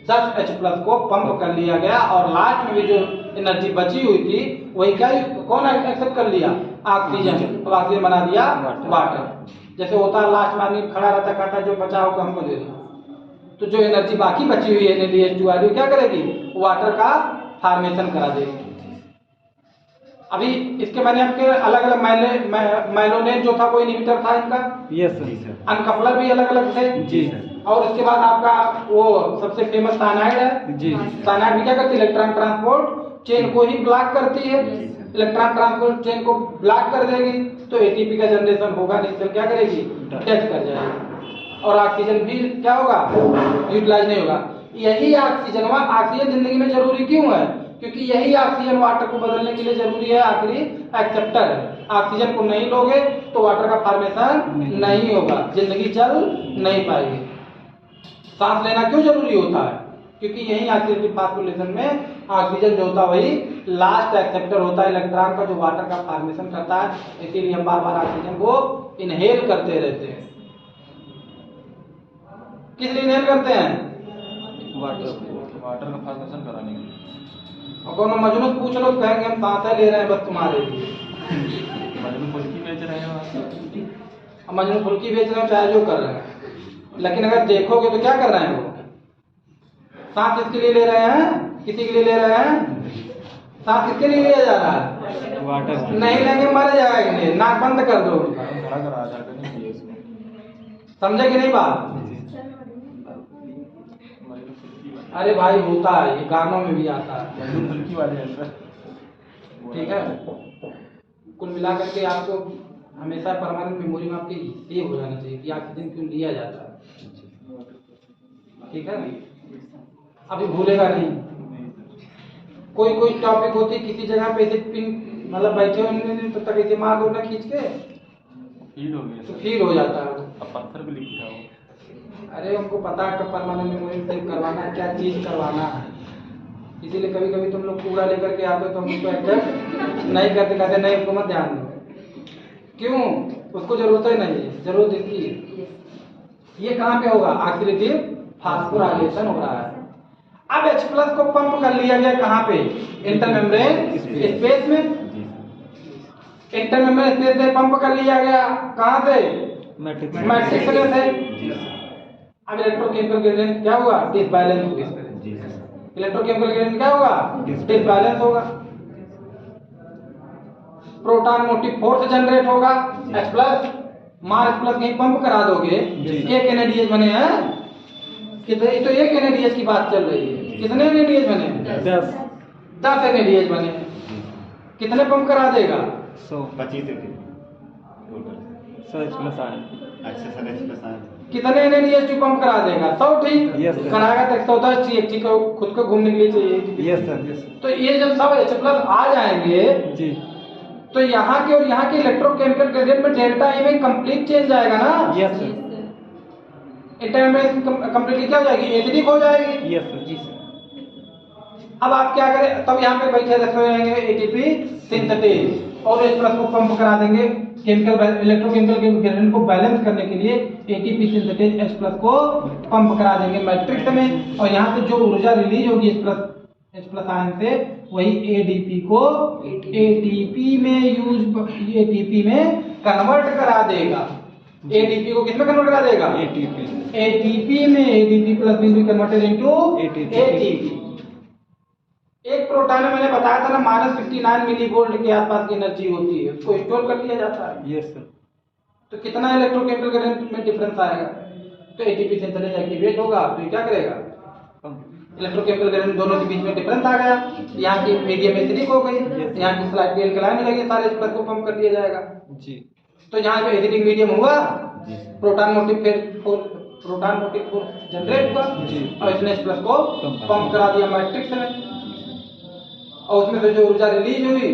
10H+ को पंप कर लिया गया और लास्ट में भी जो एनर्जी बची हुई थी वही क्या कौन एक्सेप्ट कर लिया? ऑक्सीजन। तो ऑक्सीजन बना दिया वाटर। जैसे होता है लास्ट में आदमी खड़ा रहता कहता जो बचा हो हमको दे दो, तो जो एनर्जी बाकी बची हुई है NaDH2 क्या करेगी? वाटर का फॉर्मेशन करा देगी। अभी इसके मैंने आपके अलग अलग माइलोनेज जो था वो इनहिबिटर था इनका। Yes sir. अनकपलर भी अलग अलग थे। जी। और उसके बाद आपका वो सबसे फेमस साइनाइड है। जी। साइनाइड भी क्या करती है? इलेक्ट्रॉन ट्रांसपोर्ट चेन को ही ब्लॉक करती है। इलेक्ट्रॉन ट्रांसपोर्ट चेन को ब्लॉक कर देगी तो एटीपी का जनरेशन होगा नहीं, तो क्या करेगी? डेथ कर जाएगी। और ऑक्सीजन भी क्या होगा? यूटिलाइज नहीं होगा। यही ऑक्सीजन जिंदगी में जरूरी क्यों है? क्योंकि यही ऑक्सीजन वाटर को बदलने के लिए जरूरी है। आखिरी एक्सेप्टर है। ऑक्सीजन को नहीं लोगे तो वाटर का फॉर्मेशन नहीं होगा, जिंदगी चल नहीं पाएगी। सांस लेना क्यों जरूरी होता है? क्योंकि यही ऑक्सीडेटिव फास्फोरिलेशन में ऑक्सीजन जो होता है वही लास्ट एक्सेप्टर होता है इलेक्ट्रॉन का, जो वाटर का फॉर्मेशन करता है। इसीलिए हम बार बार ऑक्सीजन को इनहेल करते रहते हैं। किस लिए इनहेल करते हैं? वाटर का फॉर्मेशन कराने के लिए। और कोनो मजनू पूछ लो तो कहेंगे हम सांसें ले रहे हैं बस तुम्हारे लिए। मजनू फुल्की बेच रहे हैं वहाँ। हम मजनू फुल्की बेच रहे हैं चाहे जो कर रहे हैं, लेकिन अगर देखोगे तो क्या कर रहे हैं वो? सांस किसके लिए ले रहे हैं? किसी के लिए ले रहे हैं? सांस किसके लिए लिया जा रहा है? वाटर। नहीं लेंगे मर जाएंगे। नाक बंद कर दो। खड़ा करा जाकर नहीं चाहिए इसमें। समझे कि नहीं बात? मजनू फुल्की वाले। अरे भाई होता है, ये गानों में भी आता है। मजनू फुल्की वाले हैं सर। ठीक है। कुल मिला करके आपको हमेशा परमानेंट मेमोरी में आपके सेव हो जाना चाहिए कि ऑक्सीजन क्यों लिया जाता है। ठीक है, अभी भूलेगा नहीं। कोई टॉपिक होती किसी जगह पे ऐसे पिन मतलब बैठे हो तो तक ऐसे मार दो ना खींच के फील हो गया तो सर। फील हो जाता है। अब पत्थर पे लिखा हो। अरे उनको पता है कि परमानेंट मेमोरी सेव करवाना है, क्या चीज करवाना है। इसीलिए कभी कभी तुम लोग कूड़ा लेकर के आते हो तो हम उसको एडजस्ट नहीं करते, कहते नहीं उसको मत ध्यान दो। क्यों? उसको जरूरत ही नहीं है, जरूरत इसकी है। ये कहाँ पे होगा? ऑक्सीडेटिव फास्फोराइलेशन हो रहा है। अब H+ को पंप कर लिया गया कहाँ पे? इंटरमेम्ब्रेन स्पेस में। इंटरमेम्ब्रेन स्पेस में पंप कर लिया गया कहाँ से? मैट्रिक्स से। अब इलेक्ट्रोकेमिकल ग्रेडियंट क्या हुआ? डिसबैलेंस होगा। इस पर इलेक्ट्रोकेमिकल ग्रेडियंट क्या होगा? डिसबैलेंस होगा। प्रोटॉन मोटिव फोर्स जनरेट होगा। H+ मार H+ कहीं पंप करा दोगे, एक NaDH बने हैं। कितने? तो एक NaDH की बात चल रही है। कितने NaDH बने? 10 NaDH बने हैं। कितने पंप करा देगा? 25 टोटल। 100 अच्छा सर H+। कितने NaDH पंप करा देगा? 100 ठीक Yes, sir. कराएगा तो 110 चाहिए। ठीक है, खुद को घूमने के लिए चाहिए। Yes sir. तो ये जब सब H+ आ जाएंगे जी। तो यहाँ के और यहाँ के इलेक्ट्रोकेमिकल ग्रेडियंट में डेल्टा ई में कंप्लीट चेंज आएगा ना। Yes sir. इंटरमेम्ब्रेन कंप्लीटली क्या हो जाएगी? एसिडिक हो जाएगी। Yes sir. जी सर। अब आप क्या करें, तब यहाँ पे बैठे रखेंगे एटीपी सिंथेटेज और इस प्लस को पंप करा देंगे केमिकल इलेक्ट्रोकेमिकल के ग्रेडियंट को बैलेंस करने के लिए एटीपी सिंथेटेज H प्लस को पंप करा देंगे मैट्रिक्स में, और यहाँ से जो ऊर्जा रिलीज होगी H प्लस आयन से वही एडीपी को एटीपी में कन्वर्ट करा देगा। एडीपी को किसमें कन्वर्ट करा देगा? एटीपी में। ADP plus will be converted into ATP. एक प्रोटॉन में मैंने बताया था ना -59 मिली वोल्ट के आसपास की एनर्जी होती है, उसको स्टोर कर लिया जाता है। Yes sir. तो कितना इलेक्ट्रोकेमिकल करंट में डिफरेंस आएगा? तो एटीपी सिंथेसिस एक्टिवेट होगा तो ये क्या करेगा? इलेक्ट्रोकेमिकल करंट दोनों के बीच में डिफरेंस आ गया, यहाँ की मीडियम एसिडिक हो गई, यहाँ की स्लाइटली अल्कलाइन हो जाएगी, सारे प्लस को पंप कर दिया जाएगा जी। तो यहाँ पे एसिडिक मीडियम होगा, प्रोटॉन मोटिव फोर्स जनरेट हुआ और इसने H प्लस को पंप करा दिया मैट्रिक्स में, और उसमें से जो ऊर्जा रिलीज हुई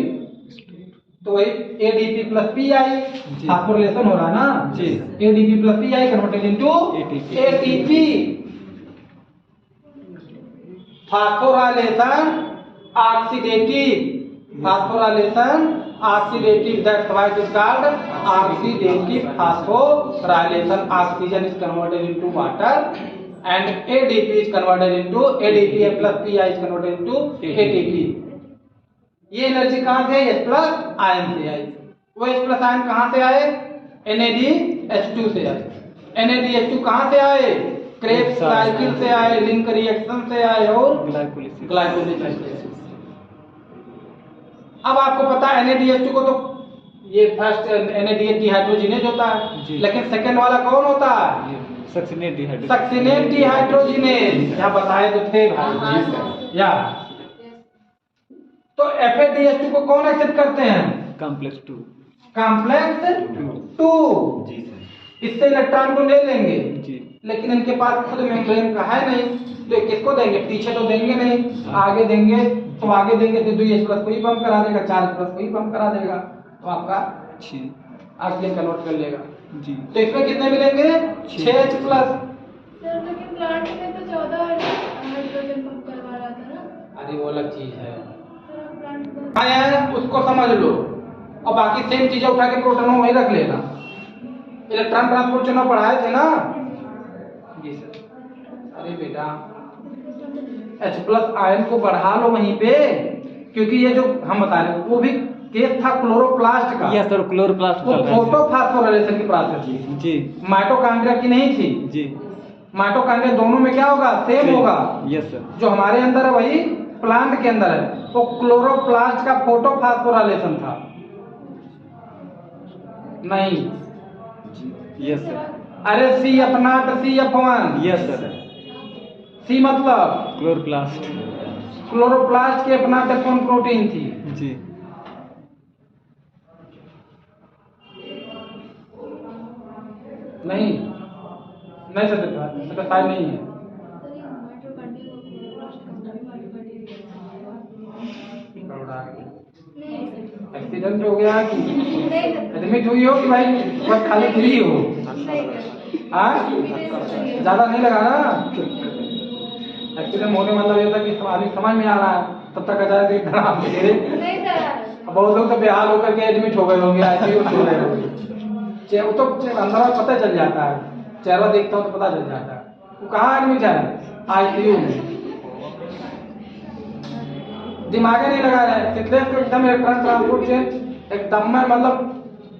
तो वही ADP plus P I, phosphorylation हो रहा है ना जी, ADP plus P I converted into ATP. Phosphorylation oxidative, that's why it is called oxidative phosphorylation. Oxygen is converted into water and ADP is converted into ADP plus PI is converted into ATP। ये energy कहाँ से? H plus ion से आई। वो H plus ion कहाँ से आए? NADH2 से आए। NADH2 कहाँ से आए? क्रेब्स साइकिल से आए, लिंक रिएक्शन से आए और ग्लाइकोलिसिस। अब आपको पता है NADH2 को तो ये फर्स्ट NADH डिहाइड्रोजिनेज होता है, लेकिन सेकंड वाला कौन होता है? Succinate dehydrogenase. यहाँ बताए तो थे भाई या। तो FADH2 को कौन एक्सेप्ट करते हैं? कॉम्प्लेक्स 2। जी सर। इससे इलेक्ट्रॉन को ले लेंगे जी, लेकिन इनके पास खुद मेम्ब्रेन का है नहीं, तो किसको देंगे? पीछे तो देंगे नहीं, आगे देंगे तो आगे देंगे तो 2H प्लस को ही पंप करा देगा, 4H प्लस को ही पंप करा देगा, तो आपका ऑक्सीजन कन्वर्ट कर लेगा जी। तो इसमें कितने मिलेंगे? 6H plus. सर लेकिन प्लांट में तो 14 हाइड्रोजन पंप करवा रहा था ना। अरे वो अलग चीज है, सर प्लांट को आया है उसको समझ लो और बाकी सेम चीजें उठा के प्रोटॉन में वहीं रख लेना। इलेक्ट्रॉन ट्रांसपोर्ट चुनाव पढ़ाए थे ना जी सर। अरे बेटा H प्लस आयन को बढ़ा लो वहीं पे, क्योंकि ये जो हम बता रहे हैं वो भी केस था क्लोरोप्लास्ट का। यस सर, क्लोरोप्लास्ट वो फोटोफॉस्फोराइलेशन की प्रोसेस थी जी, माइटोकॉन्ड्रिया की नहीं थी जी। माइटोकॉन्ड्रिया दोनों में क्या होगा? सेम होगा। Yes sir. जो हमारे अंदर है वही प्लांट के अंदर है, वो क्लोरोप्लास्ट का फोटोफॉस्फोराइलेशन था नहीं। Yes sir. अरे CF0 CF1। Yes sir. C मतलब क्लोरोप्लास्ट। क्लोरोप्लास्ट की अपना F1 प्रोटीन थी जी। नहीं नहीं सर साइड नहीं है। एक्सीडेंट हो गया कि एडमिट हुई हो कि भाई बस खाली फ्री हो? हाँ ज्यादा नहीं लगा ना। एक्सीडेंट होने मतलब ये था कि आदमी समझ में आ रहा है, तब तक अचानक खराब धीरे बहुत लोग तो बेहाल होकर के एडमिट हो गए होंगे, ICU में रहे होंगे। वो तो अंदर पता चल जाता है, चेहरा देखता हूँ तो पता चल जाता है वो कहाँ एडमिट है, ICU में। दिमाग नहीं लगा रहा है सिद्धेश को एकदम इलेक्ट्रॉन ट्रांसपोर्ट से एकदम में मतलब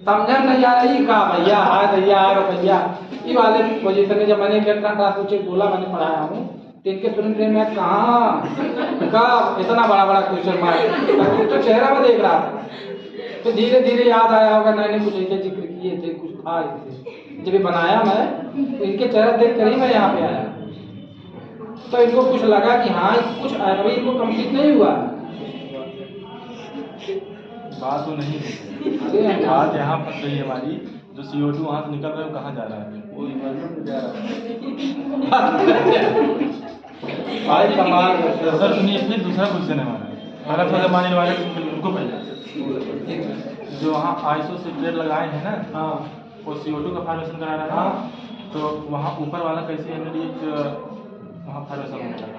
समझ नहीं आ रही का भैया हाँ भैया भैया ये वाले पोजीशन में। जब मैंने इलेक्ट्रॉन ट्रांसपोर्ट से बोला मैंने पढ़ाया हूँ तो इनके तुरंत में कहाँ इतना बड़ा बड़ा क्वेश्चन मार्क तो चेहरा में देख रहा था, तो धीरे धीरे याद आया होगा मैंने कुछ ऐसे जिक्र किए थे, कुछ था इससे जब ये बनाया मैं तो इनके चेहरा देख कर ही मैं यहाँ पे आया। तो इनको कुछ लगा कि हाँ कुछ अभी इनको कंप्लीट नहीं हुआ। बात तो नहीं है, बात यहाँ फंस गई हमारी। जो CO2 वहाँ से निकल रहा है वो कहाँ जा रहा है? वो इन्वर्टर में जा रहा है। भाई कमाल करते हो। सर सुनिए, फिर दूसरा क्वेश्चन है हमारा थोड़ा मानने वाले उनको पहले जो वहाँ आइसोसिट्रेट लगाए हैं ना, हाँ वो CO2 का फॉर्मेशन करा रहा है, तो वहाँ ऊपर वाला कैसे NADH वहाँ फॉर्मेशन होता है?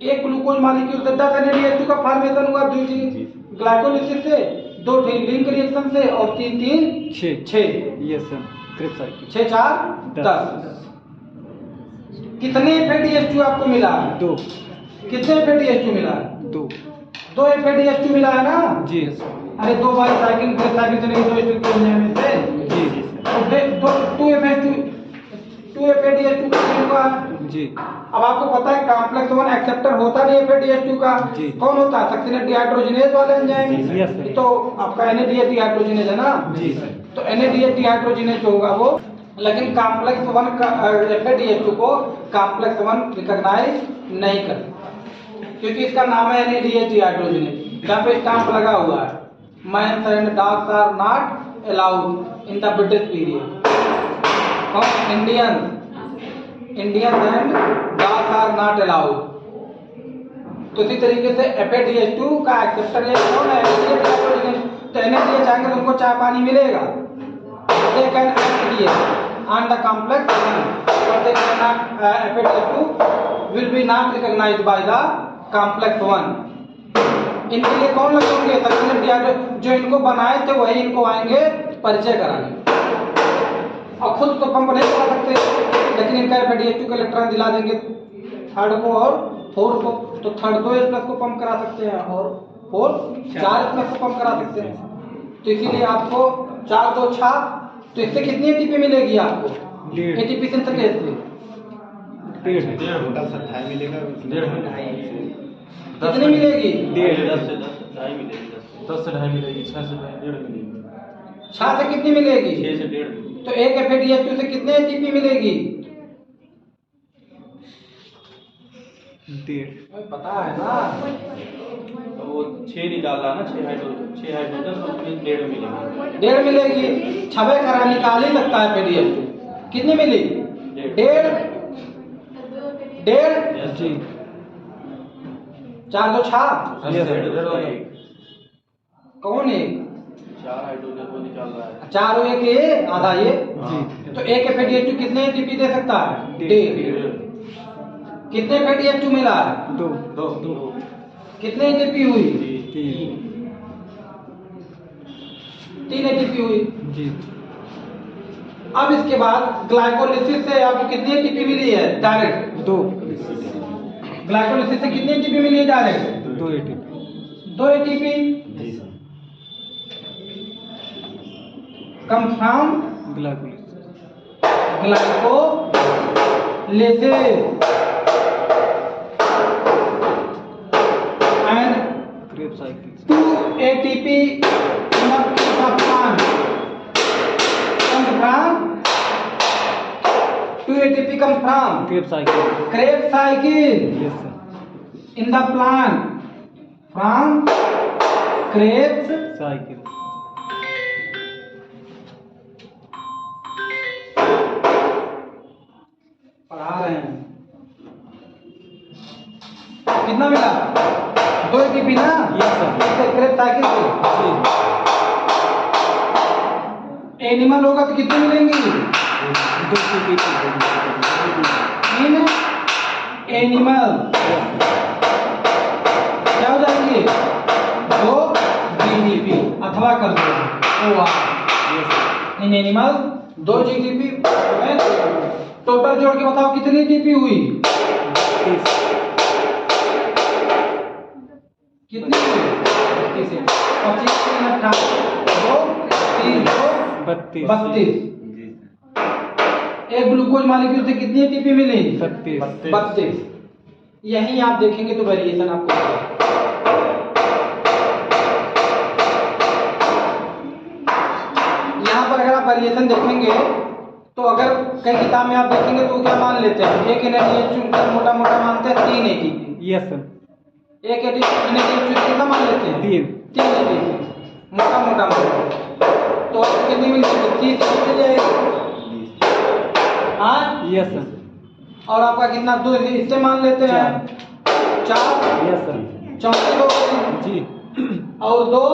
एक ग्लूकोज मॉलिक्यूल से 10 NADH2 का फॉर्मेशन हुआ, 2 ग्लाइकोलिसिस से, 2 लिंक रिएक्शन से और 3 6 यस सर क्रिप साइकिल 6 4 10। कितने FADH2 आपको मिला है? 2 कितने FADH2 मिला है? 2 2 FADH2 मिला है ना? जी अरे 2 बाई साइकिल से नहीं, 2 स्टिक को लेने में से जी 2 FADH2 का हुआ है। जी। अब आपको पता है कॉम्प्लेक्स 1 एक्सेप्टर होता नहीं FADH2 का, जी। कौन होता है? सक्सिनेट डिहाइड्रोजिनेज वाले एंजाइम। Yes sir. तो आपका NADH डिहाइड्रोजिनेज है ना? जी तो NADH डिहाइड्रोजिनेज होगा वो, लेकिन कॉम्प्लेक्स 1 का FADH2 को कॉम्प्लेक्स 1 रिकॉग्नाइज नहीं करता, क्योंकि इसका नाम है NADH डिहाइड्रोजिनेज। यहाँ पे स्टाम्प लगा हुआ है, mans and dogs are not allowed in the British period. Indian and dogs are not allowed. तो इसी तरीके से FADH2 का एक्सेप्टर कौन है? NADH dehydrogenase. तो NADH आएंगे तो उनको चाय पानी मिलेगा। They can FADH on the complex 1, but they cannot FADH2 will be not recognized by the complex 1. इनके लिए कौन लगे होंगे? Succinate dehydrogenase. जो इनको बनाए थे वही इनको आएंगे परिचय कराने, और खुद तो पंप नहीं करा सकते, लेकिन इनका FADH2 का इलेक्ट्रॉन दिला देंगे थर्ड को और फोर्थ को। तो थर्ड 2s+ को पंप करा सकते हैं और फोर्थ 4s+ को पंप करा सकते हैं। तो इसीलिए आपको 4 2 6, तो इससे कितनी ATP मिलेगी आपको? 1.5 ATP सिंथेसिस से टोटल 27 मिलेगा। कितनी मिलेगी? 10 से 2.5 मिलेगी, 10 से 2.5 मिलेगी, 6 से 1.5 मिलेगी, 6 से कितनी मिलेगी? 6 से 1.5 मिलेगी। तो एक FADH2 से कितने ATP मिलेगी? 1.5 पता है ना? तो वो 6 निकाला ना, 6 हाइड्रोजन तो फिर 1.5 मिलेगी। 1.5 मिलेगी। 6 करा निकाल ही सकता है FADH2। कितनी मिली? 1.5 जी 4 2 6। Yes sir. 1.5 कौन है? 4 हाइड्रोजन को निकाल रहा है। 4 और 1 ये आधा ये। जी तो एक FADH2 कितने ATP दे सकता है? 1.5। कितने FADH2 मिला है? 2 कितने ATP हुई? 3 ATP हुई। जी अब इसके बाद ग्लाइकोलिसिस से आपको कितनी ATP मिली है डायरेक्ट? 2 ग्लाइकोलिसिस से कितनी ATP मिली है direct? 2 ATP 2 ATP come from glycolysis and Krebs cycle 2 ATP in the case of plant comes from 2 ATP comes from Krebs cycle Krebs cycle yes sir in the plant from Krebs cycle पढ़ा रहे हैं। कितना मिला? 2 ATP ना? Yes sir Krebs cycle से जी animal होगा तो कितनी मिलेंगी? 2 ATP इन एनिमल क्या हो जाएंगे? 2 GDP अथवा कर दो OR। In animal 2 GDP। Total जोड़ के बताओ कितनी ATP हुई? कितनी हुई? 25 3 28 2 3 2 32। एक ग्लूकोज मॉलिक्यूल से कितनी ATP मिली? 32। यही आप देखेंगे तो वेरिएशन आपको मिलेगा। यहाँ पर अगर आप वेरिएशन देखेंगे तो अगर कई किताब में आप देखेंगे तो क्या मान लेते हैं? एक NADH मोटा मोटा मानते हैं 3 ATP। यस सर एक NADH कितना मान लेते हैं? 3 ATP मोटा मोटा तो आपको कितनी मिलेगी? 30 मिल जाएगी। हाँ यस सर और आपका कितना? 2 इससे मान लेते हैं 4। यस सर 34 हो गई जी और 2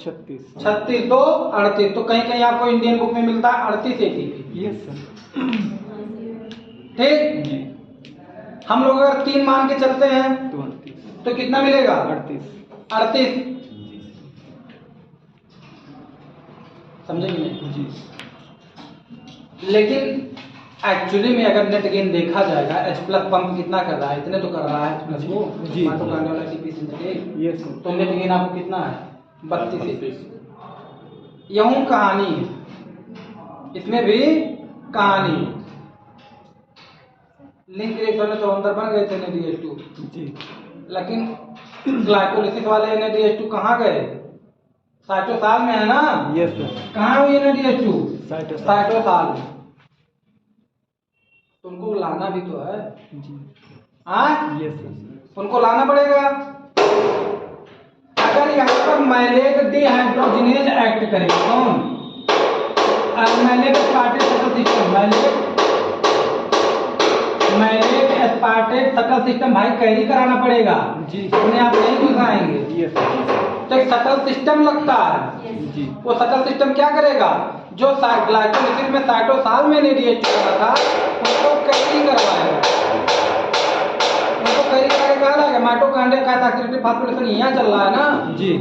36 36 2 38। तो कहीं कहीं आपको इंडियन बुक में मिलता है 38 ATP। यस सर ठीक। जी हम लोग अगर 3 मान के चलते हैं तो तो कितना मिलेगा? 38। 38। समझे कि नहीं? जी। लेकिन एक्चुअली में अगर नेट गेन देखा जाएगा, H प्लस पंप कितना कर रहा है? इतने तो कर रहा है H प्लस को जी। Mitochondrial ATP synthetic. Yes sir. तो नेट गेन आपको कितना है? 32। यूं कहानी है, इसमें भी कहानी है। लिंक रिएक्शन में 74 बन गए थे NADH2, जी। लेकिन ग्लाइकोलिसिस वाले NADH2 कहाँ गए? साइटोसाल में है ना? Yes sir. कहाँ हुई NADH2? साइटोसाल। साइटोसाल में। तुमको लाना भी तो है। जी। हाँ, यस सर। उनको लाना पड़ेगा। अगर यहाँ पर मैलेट डिहाइड्रोजिनेज एक्ट करेगा, कौन? Malate aspartate shuttle system, malate aspartate shuttle system भाई कैरी कराना पड़ेगा। जी। उन्हें आप नहीं घुसाएंगे। Yes sir. तो एक शटल सिस्टम लगता है। जी। वो शटल सिस्टम क्या करेगा? जो ग्लाइकोलिसिस में साइटोसाल में NADH कर था, उसको कैरी करवाएगा। उनको कैरी करके कहा लाएगा। माइटोकॉन्ड्रिया का एक्टिविटी फास्फोरिलेशन यहाँ चल रहा है ना? जी।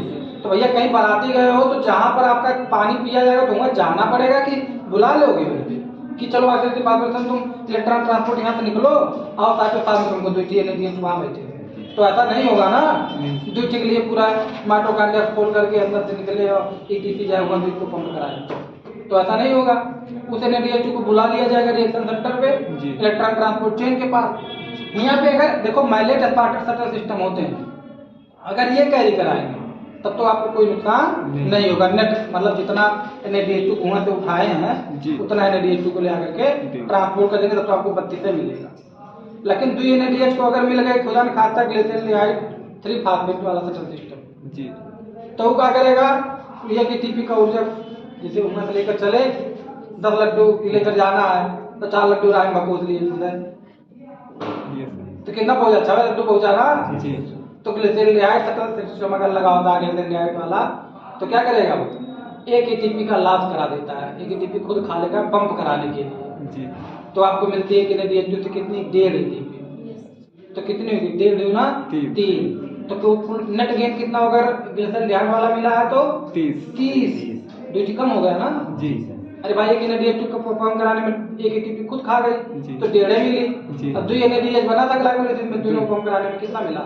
तो भैया कहीं बाराती गए हो तो जहाँ पर आपका पानी पिया जाएगा तो वहाँ जाना पड़ेगा कि बुला लोगे वहीं पे कि चलो एक्टिविटी फास्फोरिलेशन तुम इलेक्ट्रॉन ट्रांसपोर्ट यहाँ से निकलो और साइटोसाल में तुमको द्वितीय NADH वहाँ बैठे। तो ऐसा नहीं होगा ना। द्वितीय के लिए पूरा माइटोकॉन्ड्रिया खोल करके अंदर से निकले और ETP जाए वहाँ द्वितीय को पंप कराए, तो ऐसा नहीं होगा। उस NADH2 को बुला लिया जाएगा रिएक्शन सेंटर पे, इलेक्ट्रॉन ट्रांसपोर्ट चेन के पास। यहाँ पे अगर देखो मैलेट एस्पार्टेट शटल सिस्टम होते हैं, अगर ये कैरी कराएंगे तब तो आपको कोई नुकसान नहीं होगा। नेट मतलब जितना NADH2 कुआं से उठाए हैं उतना NADH2 को ले आकर के ट्रांसपोर्ट कर देंगे, तब तो आपको 32 मिलेगा। लेकिन द्वि NADH को अगर मिल गए खुदा न खाता ग्लिसरॉल्डिहाइड 3 फास्फेट वाला शटल सिस्टम, जी। तो वो क्या करेगा? ये कि TP का ऊर्जा जैसे वहां से लेकर चले, 10 लड्डू लेकर जाना है तो 4 लड्डू राय में पहुंच लिए अंदर, तो कितना पहुंचा? 6 लड्डू पहुंचा ना। जी। तो ग्लिसरॉल्डिहाइड शटल सिस्टम अगर लगा होता है ग्लिसरॉल्डिहाइड वाला, तो क्या करेगा वो? एक ATP का लॉस करा देता है। एक ATP खुद खा लेगा पंप कराने के लिए। जी। तो आपको मिलती है कि NADH2 से कितनी? 1.5 ATP। तो कितनी होगी? 1.5 ना 3। तो नेट गेन कितना होगा? ग्लिसरॉल्डिहाइड वाला मिला है तो 30। ड्यूटी कम हो गया ना। जी। अरे भाई एक NADH2 को पंप कराने में एक ATP खुद खा गई, जी। तो 1.5 मिली। जी। अब 2 NADH बना था ग्लाइकोलिसिस में, दोनों पंप कराने में कितना मिला?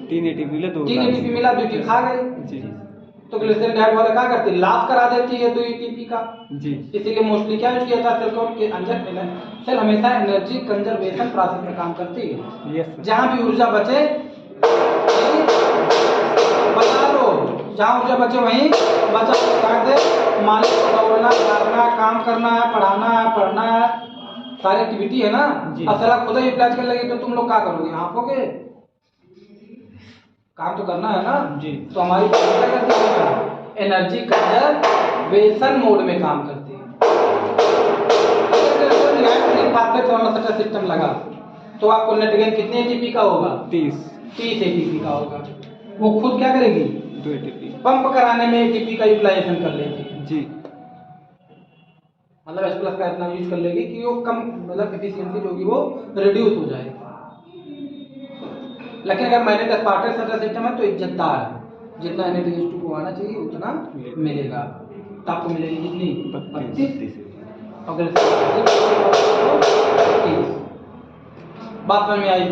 3 ATP मिला, 2 3 ATP मिला, ड्यूटी खा गई। जी। तो ग्लिसरॉल्डिहाइड वाला क्या करती है? लॉस करा देती है 2 ATP का। जी। इसीलिए मोस्टली क्या यूज किया जाता है? सेल कौन के अंदर सेल हमेशा एनर्जी कंजर्वेशन प्रोसेस में काम करती है। Yes sir. जहां भी ऊर्जा बचे बचा लो, जहां ऊर्जा बचे वहीं बचा काट दे। मालिक को दौड़ना, भागना, काम करना है, पढ़ाना है, पढ़ना है, सारी एक्टिविटी है ना। जी। अब साला खुद ही यूटिलाइज करने लगी तो तुम लोग क्या करोगे? हाँपोगे? काम तो करना है ना। जी। तो हमारी क्या करती है? एनर्जी कंजर्वेशन मोड में काम करती है। अगर सिस्टम लगा तो आपको नेट गेन कितने ATP का होगा? 30 ATP का होगा। वो खुद क्या करेगी? 2 ATP पंप कराने में ATP का यूटिलाइजेशन कर लेगी। जी। मतलब H प्लस का इतना यूज कर लेगी कि वो कम मतलब एफिशिएंसी जो होगी वो रिड्यूस हो जाएगी। लेकिन अगर मैलेट एस्पार्टेट शटल सिस्टम है तो इज्जतदार है, जितना NADH2 को आना चाहिए उतना मिलेगा। तो आपको मिलेगी कितनी? 32। अगर 30 बात समझ में आई?